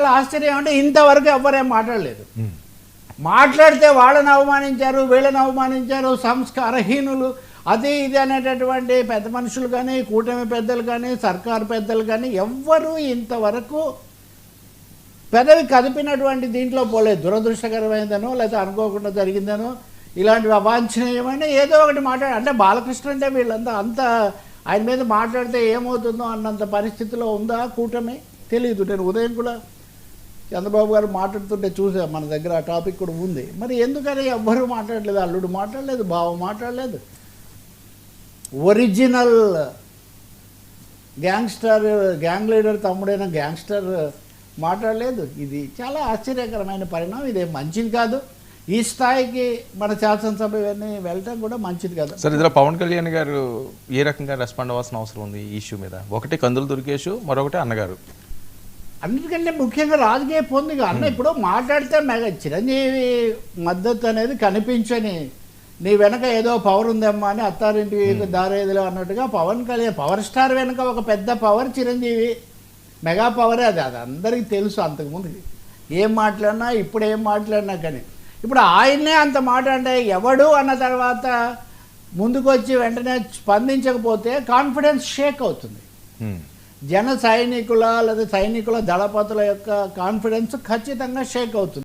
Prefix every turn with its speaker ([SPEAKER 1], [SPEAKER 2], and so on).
[SPEAKER 1] చాలా ఆశ్చర్యం అంటే ఇంతవరకు ఎవ్వరేం మాట్లాడలేదు. మాట్లాడితే వాళ్ళని అవమానించారు, వీళ్ళని అవమానించారు, సంస్కారహీనులు అది ఇది అనేటటువంటి పెద్ద మనుషులు కానీ, కూటమి పెద్దలు కానీ, సర్కారు పెద్దలు కానీ ఎవ్వరూ ఇంతవరకు పెదవి కదిపినటువంటి దీంట్లో పోలేదు. దురదృష్టకరమైందనో లేదా అనుకోకుండా జరిగిందనో ఇలాంటివి అవాంఛనీయమైన ఏదో ఒకటి అంటే బాలకృష్ణ అంటే వీళ్ళంతా అంత ఆయన మీద మాట్లాడితే ఏమవుతుందో అన్నంత పరిస్థితిలో ఉందా కూటమి తెలియదు. నేను ఉదయం కూడా చంద్రబాబు గారు మాట్లాడుతుంటే చూసా, మన దగ్గర ఆ టాపిక్ కూడా ఉంది. మరి ఎందుకని ఎవ్వరూ మాట్లాడలేదు, అల్లుడు మాట్లాడలేదు, బావ మాట్లాడలేదు, ఒరిజినల్ గ్యాంగ్ లీడర్ తమ్ముడైన గ్యాంగ్స్టర్ మాట్లాడలేదు. ఇది చాలా ఆశ్చర్యకరమైన పరిణామం. ఇదేం మంచిది కాదు. ఈ స్థాయికి మన శాసనసభ ఇవన్నీ వెళ్ళటం కూడా మంచిది కాదు.
[SPEAKER 2] సార్, ఇందులో పవన్ కళ్యాణ్ గారు ఏ రకంగా రెస్పాండ్ అవ్వాల్సిన అవసరం ఉంది ఈ ఇష్యూ మీద? ఒకటి కందులు దుర్గేష్, మరొకటి అన్నగారు.
[SPEAKER 1] అన్నిటికంటే ముఖ్యంగా రాజకీయ పొందిగా అన్న ఇప్పుడు మాట్లాడితే చిరంజీవి మద్దతు అనేది కనిపించని నీ వెనక ఏదో పవర్ ఉందమ్మా అని అత్తారింటి దారేదిలో అన్నట్టుగా పవన్ కళ్యాణ్ పవర్ స్టార్ వెనక ఒక పెద్ద పవర్ చిరంజీవి, మెగా పవరే అది. అది అందరికీ తెలుసు. అంతకుముందు ఏం మాట్లాడినా ఇప్పుడు ఏం మాట్లాడినా కానీ ఇప్పుడు ఆయన్నే అంత మాట అంటే ఎవడు అన్న తర్వాత ముందుకు వచ్చి వెంటనే స్పందించకపోతే కాన్ఫిడెన్స్ షేక్ అవుతుంది. జన సైనికుల లేదా సైనికుల దళపతుల యొక్క కాన్ఫిడెన్స్ ఖచ్చితంగా షేక్ అవుతుంది.